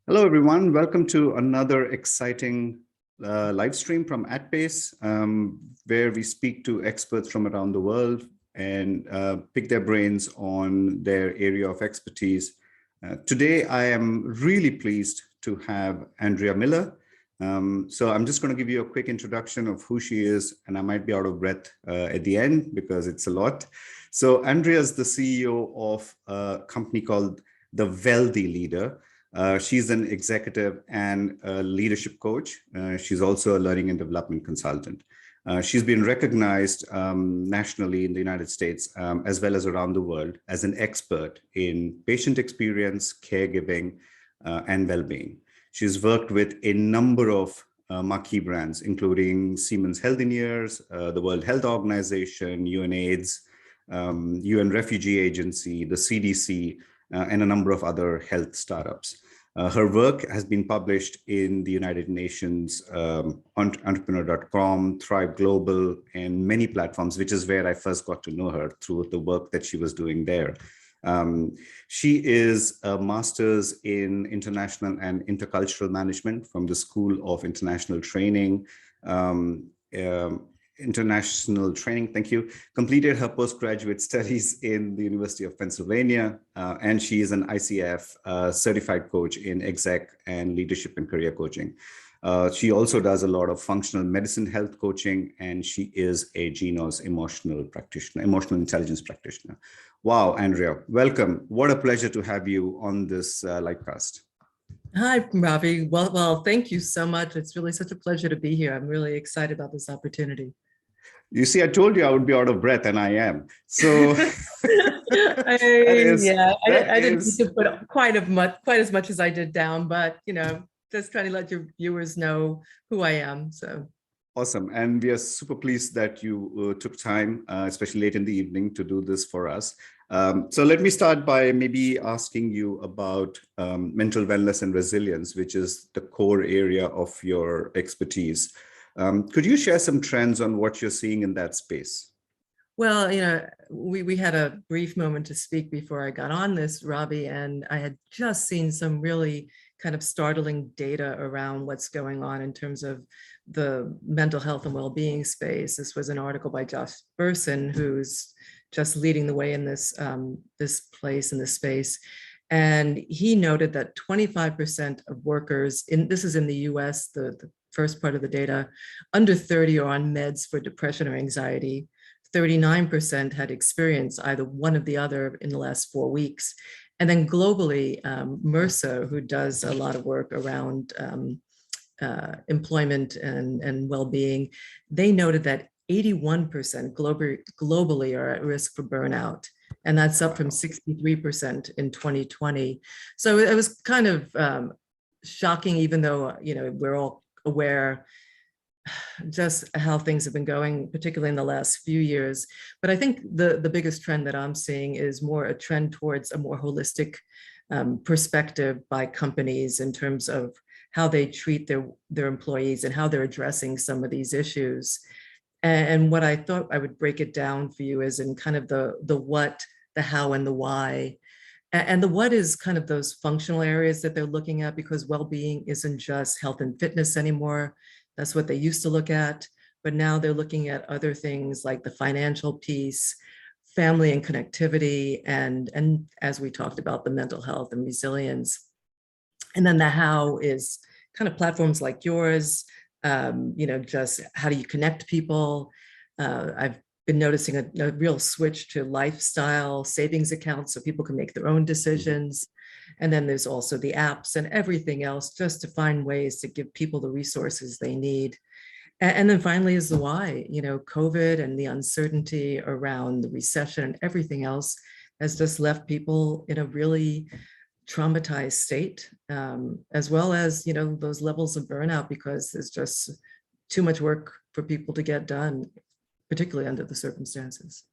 Hello, everyone. Welcome to another exciting live stream from AtPace, where we speak to experts from around the world and pick their brains on their area of expertise. Today, I am really pleased to have Andrea Miller. So I'm just going to give you a quick introduction of who she is, and I might be out of breath at the end because it's a lot. So Andrea is the CEO of a company called the Wealthy Leader. She's an executive and a leadership coach. She's also a learning and development consultant. She's been recognized nationally in the United States, as well as around the world, as an expert in patient experience, caregiving, and well-being. She's worked with a number of marquee brands, including Siemens Healthineers, the World Health Organization, UNAIDS, UN Refugee Agency, the CDC, and a number of other health startups. Her work has been published in the United Nations, entrepreneur.com, Thrive Global, and many platforms, which is where I first got to know her through the work that she was doing there. She is a master's in international and intercultural management from the School of International Training, thank you, completed her postgraduate studies in the University of Pennsylvania, and she is an ICF certified coach in exec and leadership and career coaching. She also does a lot of functional medicine health coaching, and she is a Genos emotional intelligence practitioner. Wow, Andrea, welcome. What a pleasure to have you on this livecast. Hi, Ravi. Well, thank you so much. It's really such a pleasure to be here. I'm really excited about this opportunity. You see, I told you I would be out of breath, and I am. So, I didn't need to put quite as much as I did down, but just trying to let your viewers know who I am. So awesome, and we are super pleased that you took time, especially late in the evening, to do this for us. So let me start by maybe asking you about mental wellness and resilience, which is the core area of your expertise. Could you share some trends on what you're seeing in that space? Well, we had a brief moment to speak before I got on this, Ravi, and I had just seen some really kind of startling data around what's going on in terms of the mental health and well-being space. This was an article by Josh Bersin, who's just leading the way in this space. And he noted that 25% of workers, this is in the US, the first part of the data, under 30 are on meds for depression or anxiety. 39% had experienced either one or the other in the last 4 weeks. And then globally, MRSA, who does a lot of work around employment and well-being, they noted that 81% globally are at risk for burnout. And that's up from 63% in 2020. So it was kind of shocking, even though we're all aware just how things have been going, particularly in the last few years. But I think the biggest trend that I'm seeing is more a trend towards a more holistic perspective by companies in terms of how they treat their employees and how they're addressing some of these issues. And what I thought I would break it down for you is in kind of the what, the how, and the why. And the what is kind of those functional areas that they're looking at, because well-being isn't just health and fitness anymore. That's what they used to look at. But now they're looking at other things like the financial piece, family and connectivity, and as we talked about, the mental health and resilience. And then the how is kind of platforms like yours, just how do you connect people? I've been noticing a real switch to lifestyle savings accounts so people can make their own decisions. And then there's also the apps and everything else, just to find ways to give people the resources they need. And then finally is the why. COVID and the uncertainty around the recession and everything else has just left people in a really traumatized state, as well as those levels of burnout, because there's just too much work for people to get done, particularly under the circumstances.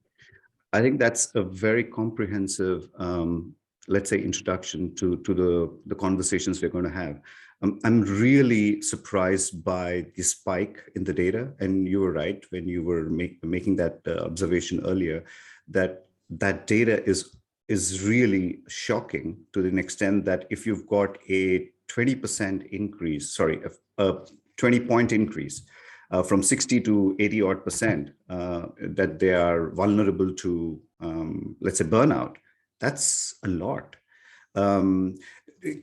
I think that's a very comprehensive, let's say, introduction to the conversations we're going to have. I'm really surprised by the spike in the data, and you were right when you were making that observation earlier, that data is really shocking to the extent that if you've got a 20% increase, sorry, a 20-point increase from 60 to 80 odd percent that they are vulnerable to, let's say, burnout. That's a lot.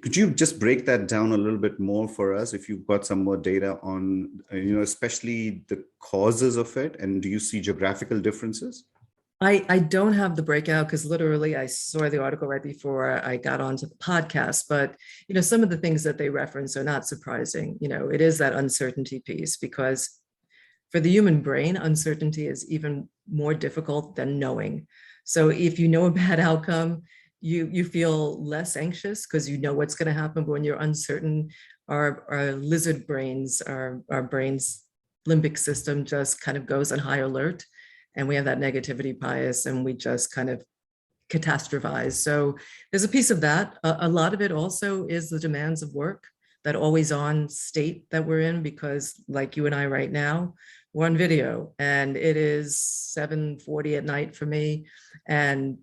Could you just break that down a little bit more for us if you've got some more data on, especially the causes of it, and do you see geographical differences? I don't have the breakout because literally I saw the article right before I got onto the podcast, but some of the things that they reference are not surprising. It is that uncertainty piece, because for the human brain, uncertainty is even more difficult than knowing. So if you know a bad outcome, you feel less anxious because you know what's going to happen. But when you're uncertain, our lizard brains, our brain's limbic system just kind of goes on high alert, and we have that negativity bias, and we just kind of catastrophize. So there's a piece of that. A lot of it also is the demands of work, that always on state that we're in, because like you and I right now, we're on video and it is 7:40 at night for me. And,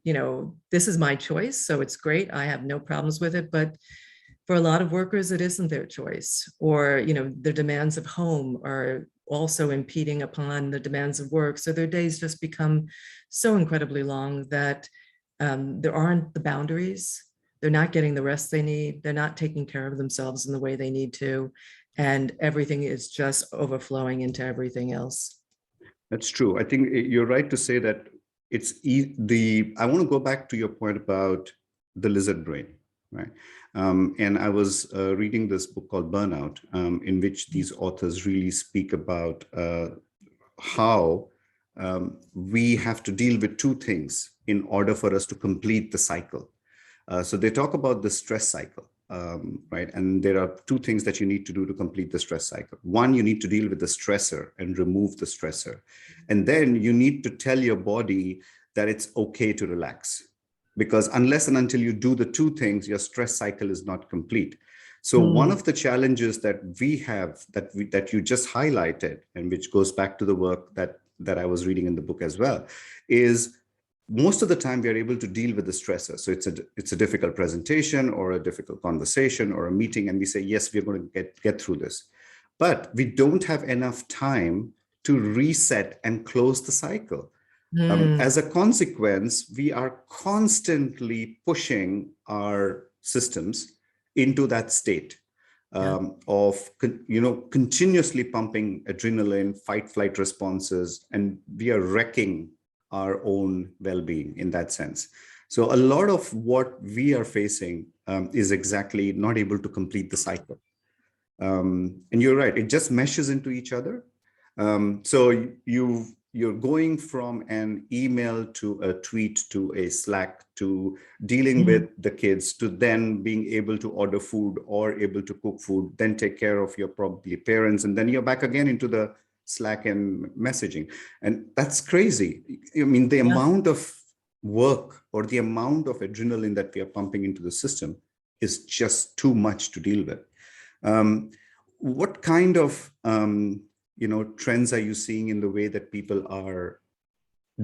this is my choice. So it's great. I have no problems with it. But for a lot of workers, it isn't their choice, or, the demands of home are also impeding upon the demands of work. So their days just become so incredibly long that there aren't the boundaries. They're not getting the rest they need. They're not taking care of themselves in the way they need to. And everything is just overflowing into everything else. That's true. I think you're right to say that I want to go back to your point about the lizard brain, right? And I was reading this book called Burnout, in which these authors really speak about how we have to deal with two things in order for us to complete the cycle. So they talk about the stress cycle, right? And there are two things that you need to do to complete the stress cycle. One, you need to deal with the stressor and remove the stressor. And then you need to tell your body that it's okay to relax. Because unless and until you do the two things, your stress cycle is not complete. So one of the challenges that we have, that you just highlighted, and which goes back to the work that I was reading in the book as well, is most of the time we are able to deal with the stressor. So it's a difficult presentation or a difficult conversation or a meeting, and we say, yes, we're going to get through this. But we don't have enough time to reset and close the cycle. As a consequence, we are constantly pushing our systems into that state of continuously pumping adrenaline, fight, flight responses, and we are wrecking our own well-being in that sense. So a lot of what we are facing is exactly not able to complete the cycle. And you're right, it just meshes into each other. So you're going from an email to a tweet to a Slack to dealing with the kids to then being able to order food or able to cook food, then take care of your probably parents, and then you're back again into the Slack and messaging. And that's crazy. I mean, the amount of work or the amount of adrenaline that we are pumping into the system is just too much to deal with. What kind of trends are you seeing in the way that people are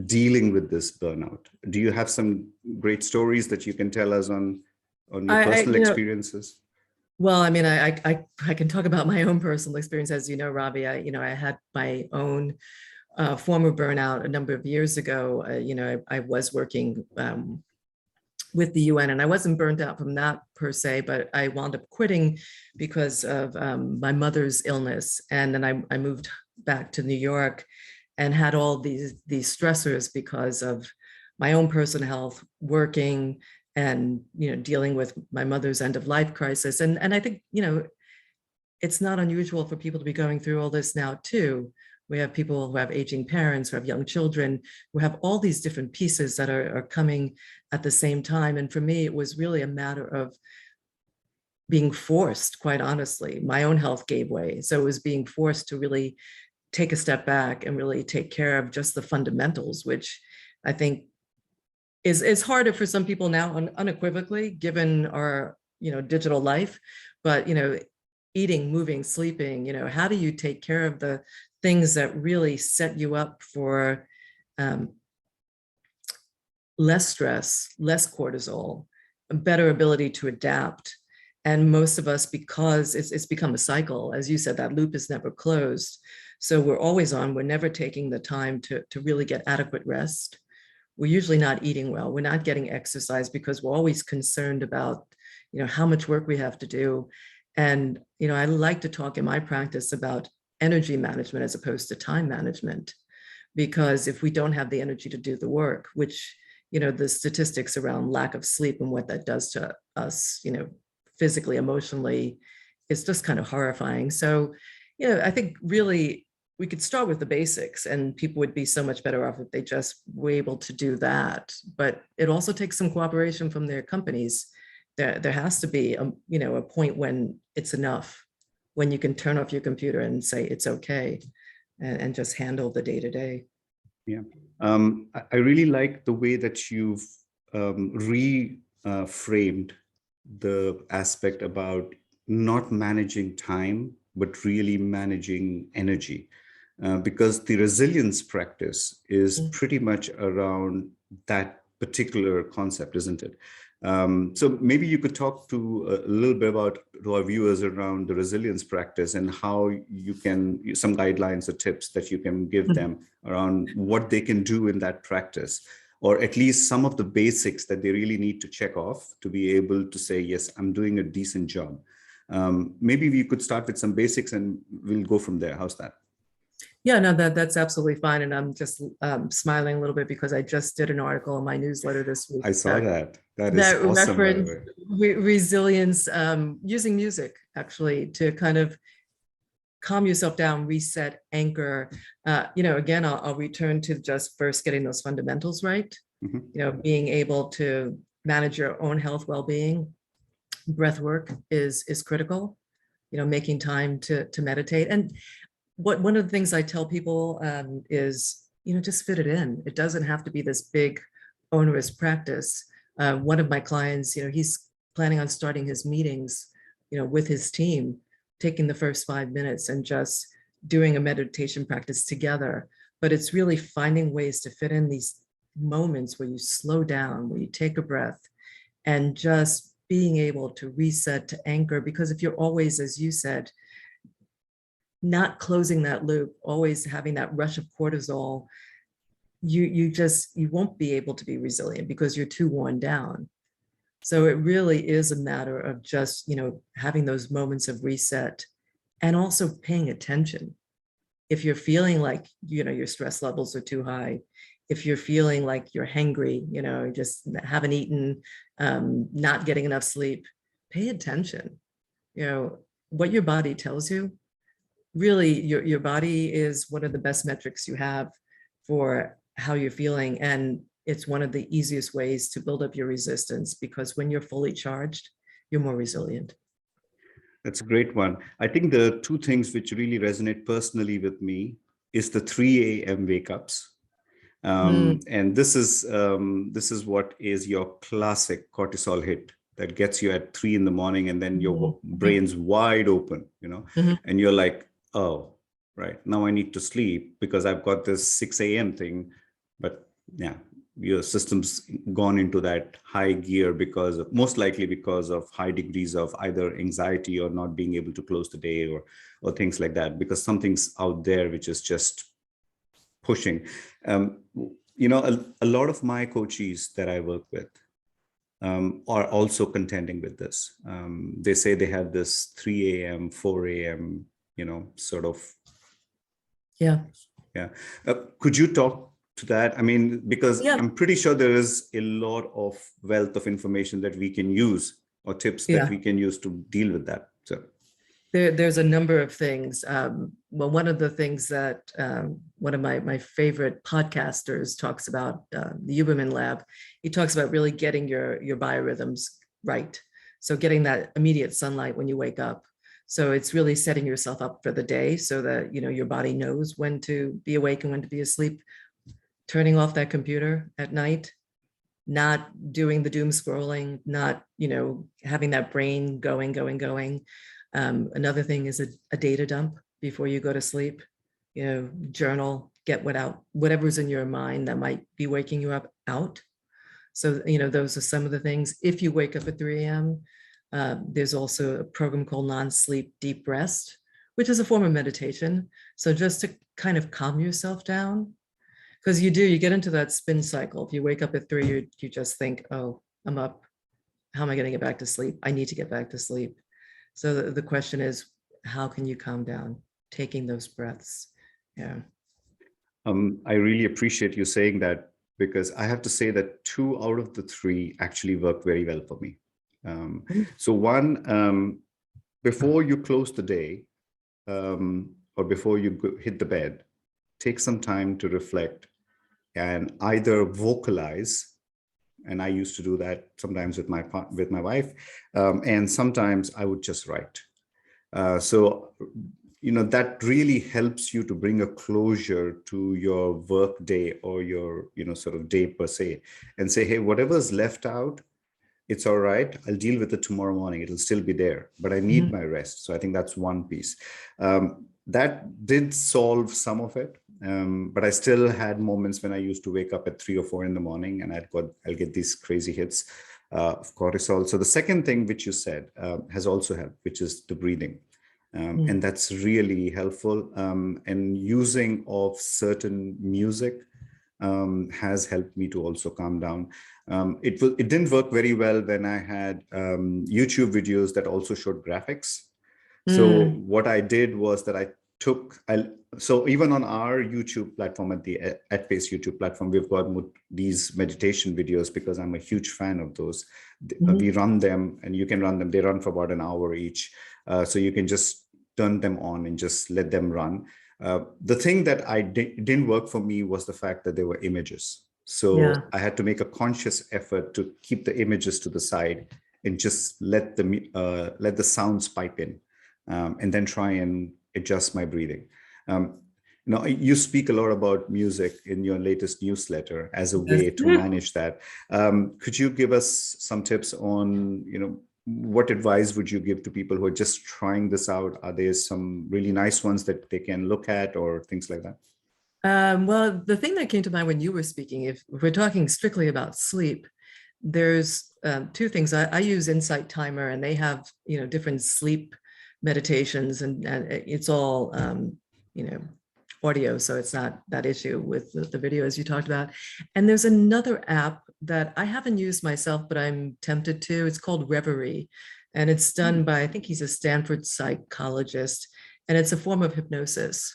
dealing with this burnout? Do you have some great stories that you can tell us on your personal experiences? Well, I mean, I can talk about my own personal experience. As you know, Ravi, I had my own former burnout a number of years ago. I was working with the UN, and I wasn't burnt out from that per se, but I wound up quitting because of my mother's illness. And then I moved back to New York and had all these stressors because of my own personal health, working, and dealing with my mother's end of life crisis. And I think it's not unusual for people to be going through all this now too. We have people who have aging parents, who have young children, who have all these different pieces that are coming at the same time. And for me, it was really a matter of being forced, quite honestly. My own health gave way. So it was being forced to really take a step back and really take care of just the fundamentals, which I think is harder for some people now, unequivocally, given our digital life. But eating, moving, sleeping, how do you take care of the things that really set you up for less stress, less cortisol, a better ability to adapt, And most of us, because it's become a cycle, as you said, that loop is never closed. So we're always on, we're never taking the time to really get adequate rest. We're usually not eating well. We're not getting exercise because we're always concerned about, how much work we have to do. And, I like to talk in my practice about energy management as opposed to time management, because if we don't have the energy to do the work, which, the statistics around lack of sleep and what that does to us, physically, emotionally, is just kind of horrifying. So, I think really we could start with the basics and people would be so much better off if they just were able to do that. But it also takes some cooperation from their companies. There has to be a point when it's enough, when you can turn off your computer and say it's okay, and just handle the day to day. Yeah. I really like the way that you've reframed the aspect about not managing time, but really managing energy. Because the resilience practice is pretty much around that particular concept, isn't it? So maybe you could talk to a little bit about to our viewers around the resilience practice and how you can, some guidelines or tips that you can give them around what they can do in that practice, or at least some of the basics that they really need to check off to be able to say, yes, I'm doing a decent job. Maybe we could start with some basics and we'll go from there. How's that? Yeah, no, that's absolutely fine. And I'm just smiling a little bit because I just did an article in my newsletter this week I saw that. That is that awesome, by the referenced way. resilience, using music actually to kind of calm yourself down, reset, anchor. Again, I'll return to just first getting those fundamentals right. Being able to manage your own health, well-being, breath work is critical. Making time to meditate. And one of the things I tell people is, just fit it in. It doesn't have to be this big, onerous practice. One of my clients, he's planning on starting his meetings, with his team, taking the first 5 minutes and just doing a meditation practice together. But it's really finding ways to fit in these moments where you slow down, where you take a breath, and just being able to reset, to anchor. Because if you're always, as you said, not closing that loop, always having that rush of cortisol, you won't be able to be resilient because you're too worn down. So it really is a matter of just, having those moments of reset and also paying attention. If you're feeling like, your stress levels are too high, if you're feeling like you're hangry, just haven't eaten, not getting enough sleep, pay attention. What your body tells you, really your body is one of the best metrics you have for how you're feeling. And it's one of the easiest ways to build up your resistance, because when you're fully charged, you're more resilient. That's a great one. I think the two things which really resonate personally with me is the 3 a.m. wake ups. And this is what is your classic cortisol hit that gets you at 3 in the morning, and then your brain's wide open, and you're like, oh, right, now I need to sleep because I've got this 6 a.m. thing. But yeah, your system's gone into that high gear most likely because of high degrees of either anxiety or not being able to close the day or things like that, because something's out there which is just pushing. A lot of my coaches that I work with are also contending with this. They say they have this 3 a.m., 4 a.m., sort of. Yeah. Yeah. Could you talk to that? I mean, because Yeah. I'm pretty sure there is a lot of wealth of information that we can use, or tips that we can use to deal with that. So there's a number of things. Well, one of the things that one of my favorite podcasters talks about, the Huberman Lab, he talks about really getting your biorhythms right. So getting that immediate sunlight when you wake up. So it's really setting yourself up for the day so that, your body knows when to be awake and when to be asleep. Turning off that computer at night, not doing the doom scrolling, not, having that brain going. Another thing is a data dump before you go to sleep. Journal, get whatever's in your mind that might be waking you up out. So, those are some of the things. If you wake up at 3 a.m., There's also a program called Non-Sleep Deep Rest, which is a form of meditation. So just to kind of calm yourself down, because you get into that spin cycle. If you wake up at 3, you just think, oh, I'm up. How am I going to get back to sleep? I need to get back to sleep. So the question is, how can you calm down? Taking those breaths. Yeah. I really appreciate you saying that, because I have to say that 2 out of the 3 actually worked very well for me. So one, before you close the day, or before you hit the bed, take some time to reflect and either vocalize. And I used to do that sometimes with my wife, and sometimes I would just write. So that really helps you to bring a closure to your work day or your sort of day per se, and say, hey, whatever's left out, it's all right. I'll deal with it tomorrow morning. It'll still be there, but I need my rest. So I think that's one piece. That did solve some of it. But I still had moments when I used to wake up at 3 or 4 in the morning, and I'll get these crazy hits of cortisol. So the second thing which you said has also helped, which is the breathing. And that's really helpful. And using of certain music has helped me to also calm down. It didn't work very well when I had YouTube videos that also showed graphics. So what I did was that so even on our YouTube platform, at the AtPace YouTube platform, we've got these meditation videos, because I'm a huge fan of those. We run them, and you can run them. They run for about an hour each. So you can just turn them on and just let them run. The thing that didn't work for me was the fact that they were images. So I had to make a conscious effort to keep the images to the side and just let the sounds pipe in, and then try and adjust my breathing. You speak a lot about music in your latest newsletter as a way to manage that. Could you give us some tips on, what advice would you give to people who are just trying this out? Are there some really nice ones that they can look at, or things like that? Well, the thing that came to mind when you were speaking, if we're talking strictly about sleep, there's 2 things. I use Insight Timer, and they have different sleep meditations, and it's all audio, so it's not that issue with the video as you talked about. And there's another app that I haven't used myself, but I'm tempted to. It's called Reverie, and it's done by, I think he's a Stanford psychologist, and it's a form of hypnosis,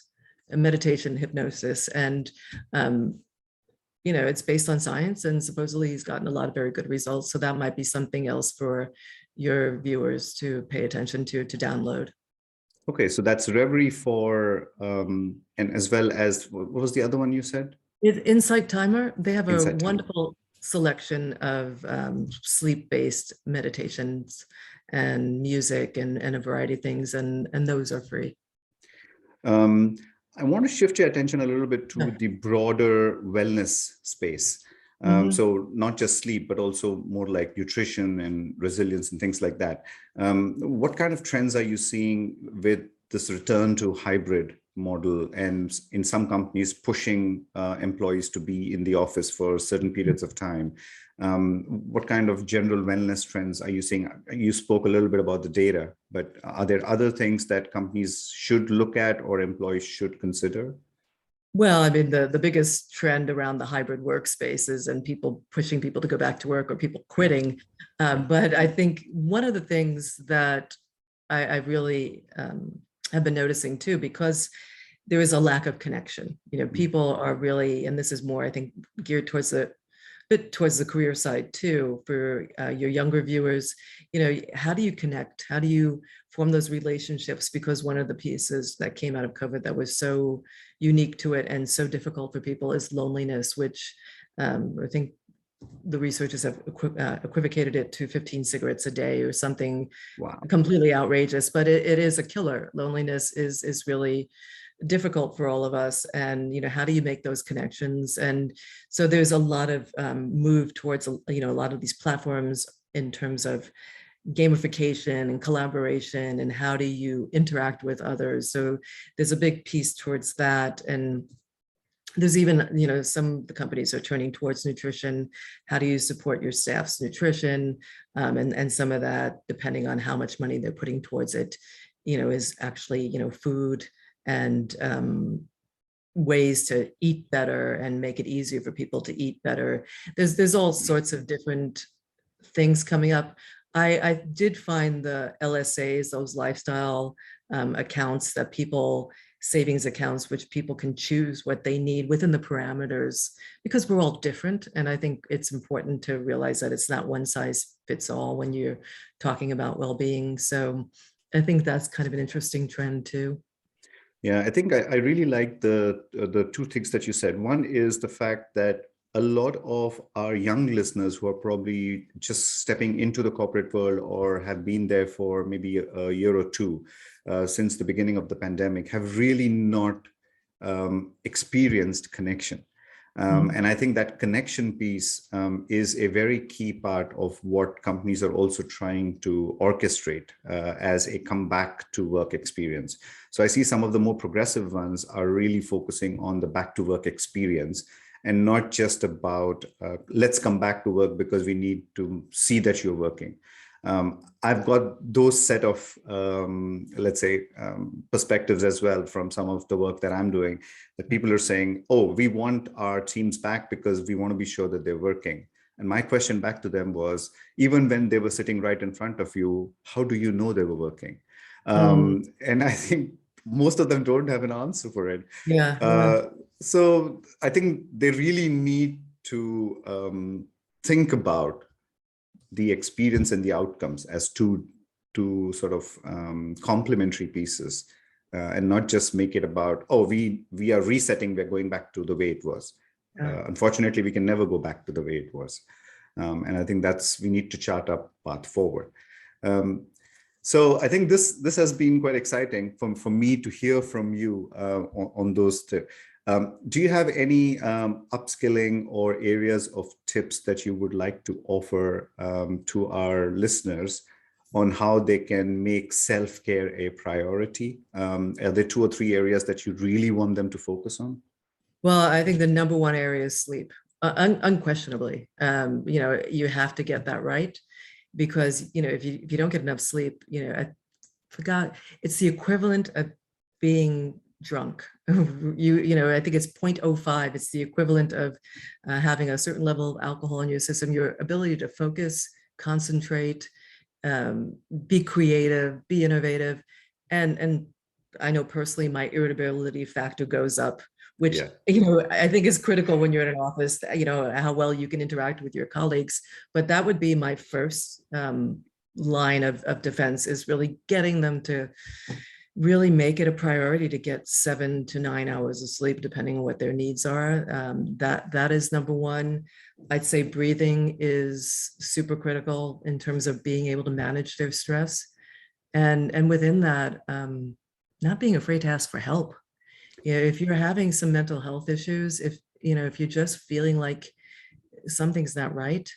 a meditation hypnosis, and it's based on science, and supposedly he's gotten a lot of very good results. So that might be something else for your viewers to pay attention to download. Okay, so that's Reverie for, and as well as, what was the other one you said? Insight Timer. They have a Insight Timer. wonderful selection of sleep-based meditations and music and a variety of things, and those are free. I want to shift your attention a little bit to the broader wellness space. So not just sleep, but also more like nutrition and resilience and things like that. What kind of trends are you seeing with this return to hybrid model, and in some companies pushing employees to be in the office for certain periods of time? What kind of general wellness trends are you seeing? You spoke a little bit about the data, but are there other things that companies should look at or employees should consider? Well, I mean, the biggest trend around the hybrid workspaces and people pushing people to go back to work, or people quitting. But I think one of the things that I really have been noticing too, because there is a lack of connection. People are really, and this is more, I think, geared towards the career side too, for your younger viewers. How do you connect? How do you form those relationships? Because one of the pieces that came out of COVID that was so unique to it and so difficult for people is loneliness, which I think the researchers have equivocated it to 15 cigarettes a day or something. Wow. Completely outrageous, but it is a killer. Loneliness is really difficult for all of us. And, how do you make those connections? And so there's a lot of move towards, a lot of these platforms in terms of gamification and collaboration, and how do you interact with others? So there's a big piece towards that. And there's even, some of the companies are turning towards nutrition. How do you support your staff's nutrition? And some of that, depending on how much money they're putting towards it, is actually, food and ways to eat better and make it easier for people to eat better. There's all sorts of different things coming up. I did find the LSAs, those lifestyle accounts that people, savings accounts, which people can choose what they need within the parameters, because we're all different. And I think it's important to realize that it's not one size fits all when you're talking about well-being. So I think that's kind of an interesting trend too. Yeah, I think I really like the two things that you said. One is the fact that a lot of our young listeners who are probably just stepping into the corporate world or have been there for maybe a year or two since the beginning of the pandemic have really not experienced connection. And I think that connection piece is a very key part of what companies are also trying to orchestrate as a comeback to work experience. So I see some of the more progressive ones are really focusing on the back to work experience and not just about let's come back to work because we need to see that you're working. I've got those set of, let's say, perspectives as well from some of the work that I'm doing, that people are saying, oh, we want our teams back because we want to be sure that they're working. And my question back to them was, even when they were sitting right in front of you, how do you know they were working? And I think most of them don't have an answer for it. Yeah. So I think they really need to think about the experience and the outcomes as two sort of complementary pieces, and not just make it about, oh, we are resetting, we're going back to the way it was. Unfortunately, we can never go back to the way it was. And I think we need to chart a path forward. So I think this has been quite exciting for me to hear from you on those two. Do you have any upskilling or areas of tips that you would like to offer to our listeners on how they can make self-care a priority? Are there 2 or 3 areas that you really want them to focus on? Well, I think the number one area is sleep, unquestionably. You have to get that right, because if you don't get enough sleep, I forgot, it's the equivalent of being drunk. I think it's 0.05. It's the equivalent of having a certain level of alcohol in your system. Your ability to focus, concentrate, be creative, be innovative, and I know personally my irritability factor goes up, which I think is critical when you're in an office. How well you can interact with your colleagues. But that would be my first line of defense, is really getting them to really make it a priority to get 7 to 9 hours of sleep, depending on what their needs are. That is number one. I'd say breathing is super critical in terms of being able to manage their stress. And within that, not being afraid to ask for help. If you're having some mental health issues, if you're just feeling like something's not right,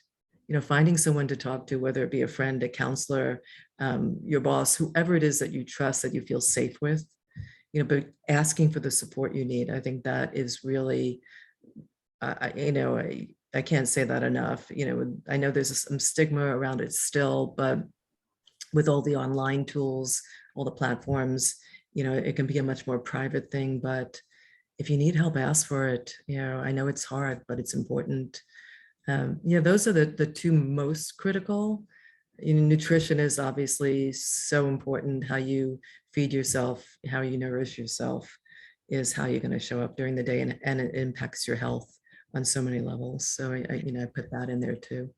finding someone to talk to, whether it be a friend, a counselor, your boss, whoever it is that you trust, that you feel safe with, but asking for the support you need. I think that is really, I can't say that enough. I know there's some stigma around it still, but with all the online tools, all the platforms, it can be a much more private thing. But if you need help, ask for it. I know it's hard, but it's important. Those are the 2 most critical. Nutrition is obviously so important. How you feed yourself, how you nourish yourself is how you're going to show up during the day, and it impacts your health on so many levels. So I put that in there too.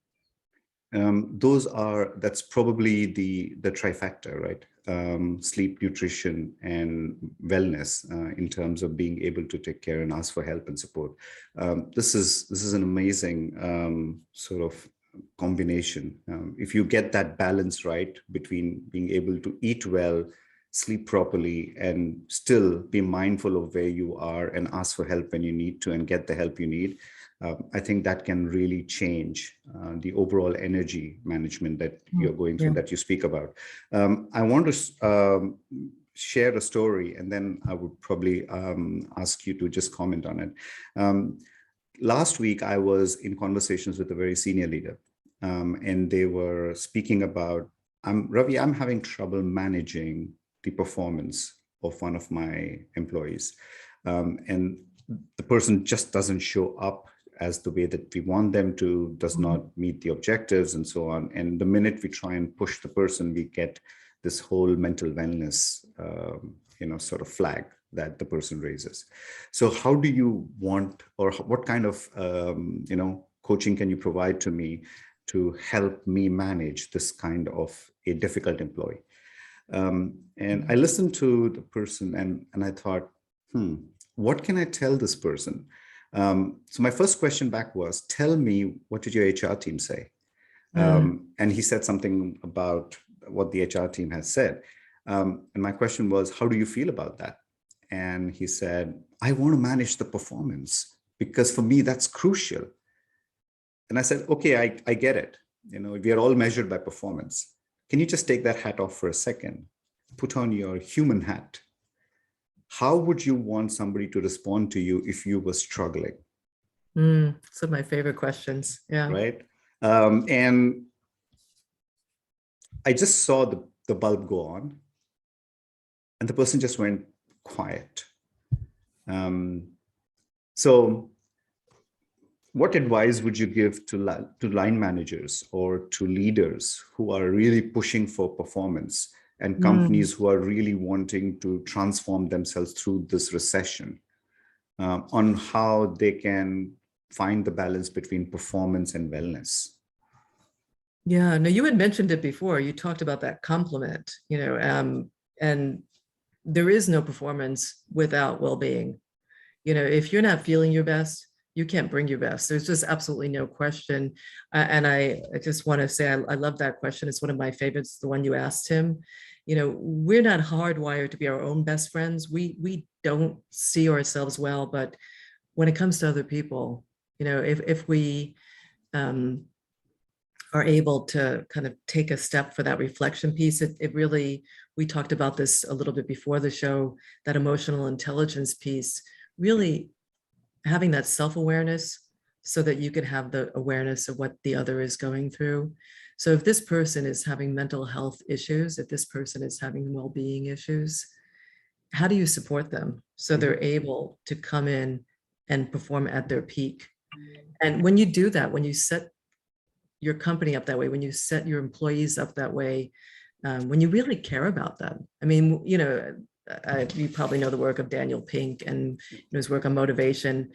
That's probably the trifecta, right? Sleep, nutrition, and wellness in terms of being able to take care and ask for help and support. This is an amazing sort of combination. If you get that balance right between being able to eat well, sleep properly, and still be mindful of where you are and ask for help when you need to and get the help you need, I think that can really change the overall energy management that you're going through, that you speak about. I want to share a story, and then I would probably ask you to just comment on it. Last week, I was in conversations with a very senior leader, and they were speaking about, Ravi, I'm having trouble managing the performance of one of my employees. And the person just doesn't show up as the way that we want them to, does not meet the objectives and so on. And the minute we try and push the person, we get this whole mental wellness, sort of flag that the person raises. So how do you want, or what kind of, coaching can you provide to me to help me manage this kind of a difficult employee? And I listened to the person and I thought, what can I tell this person? So my first question back was, tell me, what did your HR team say? And he said something about what the HR team has said. And my question was, how do you feel about that? And he said, I want to manage the performance because for me, that's crucial. And I said, okay, I get it. We are all measured by performance. Can you just take that hat off for a second? Put on your human hat. How would you want somebody to respond to you if you were struggling? Some of my favorite questions. Yeah. Right. And I just saw the bulb go on and the person just went quiet. So what advice would you give to line managers or to leaders who are really pushing for performance and companies who are really wanting to transform themselves through this recession, on how they can find the balance between performance and wellness? Yeah, no, you had mentioned it before. You talked about that compliment, and there is no performance without well-being. If you're not feeling your best, you can't bring your best. There's just absolutely no question. And I just want to say, I love that question. It's one of my favorites, the one you asked him. We're not hardwired to be our own best friends. We don't see ourselves well, but when it comes to other people, if we are able to kind of take a step for that reflection piece, it really, we talked about this a little bit before the show, that emotional intelligence piece, really having that self-awareness so that you can have the awareness of what the other is going through. So if this person is having mental health issues, if this person is having well-being issues, how do you support them so they're able to come in and perform at their peak? And when you do that, when you set your company up that way, when you set your employees up that way, when you really care about them, I mean, you probably know the work of Daniel Pink and his work on motivation.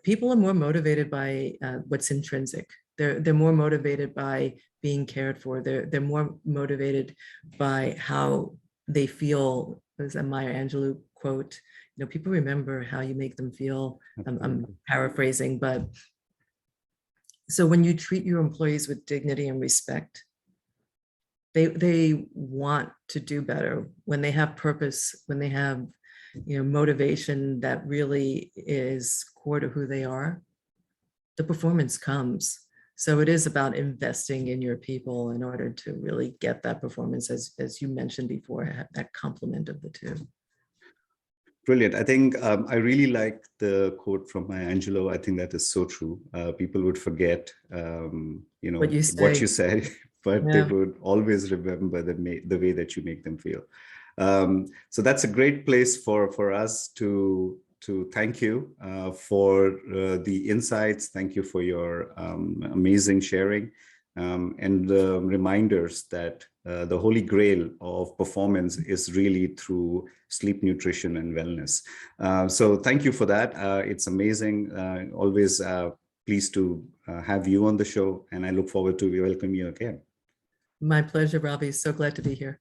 People are more motivated by what's intrinsic. They're more motivated by being cared for. They're more motivated by how they feel. There's a Maya Angelou quote, people remember how you make them feel. I'm paraphrasing, but so when you treat your employees with dignity and respect, they want to do better. When they have purpose, when they have motivation that really is core to who they are, the performance comes. So it is about investing in your people in order to really get that performance, as you mentioned before, that complement of the two. Brilliant. I think I really like the quote from Maya Angelou. I think that is so true. People would forget, what you said, but they would always remember the way that you make them feel. So that's a great place for us to thank you for the insights. Thank you for your amazing sharing and the reminders that the holy grail of performance is really through sleep, nutrition, and wellness. So thank you for that. It's amazing. Always pleased to have you on the show, and I look forward to welcome you again. My pleasure, Ravi. So glad to be here.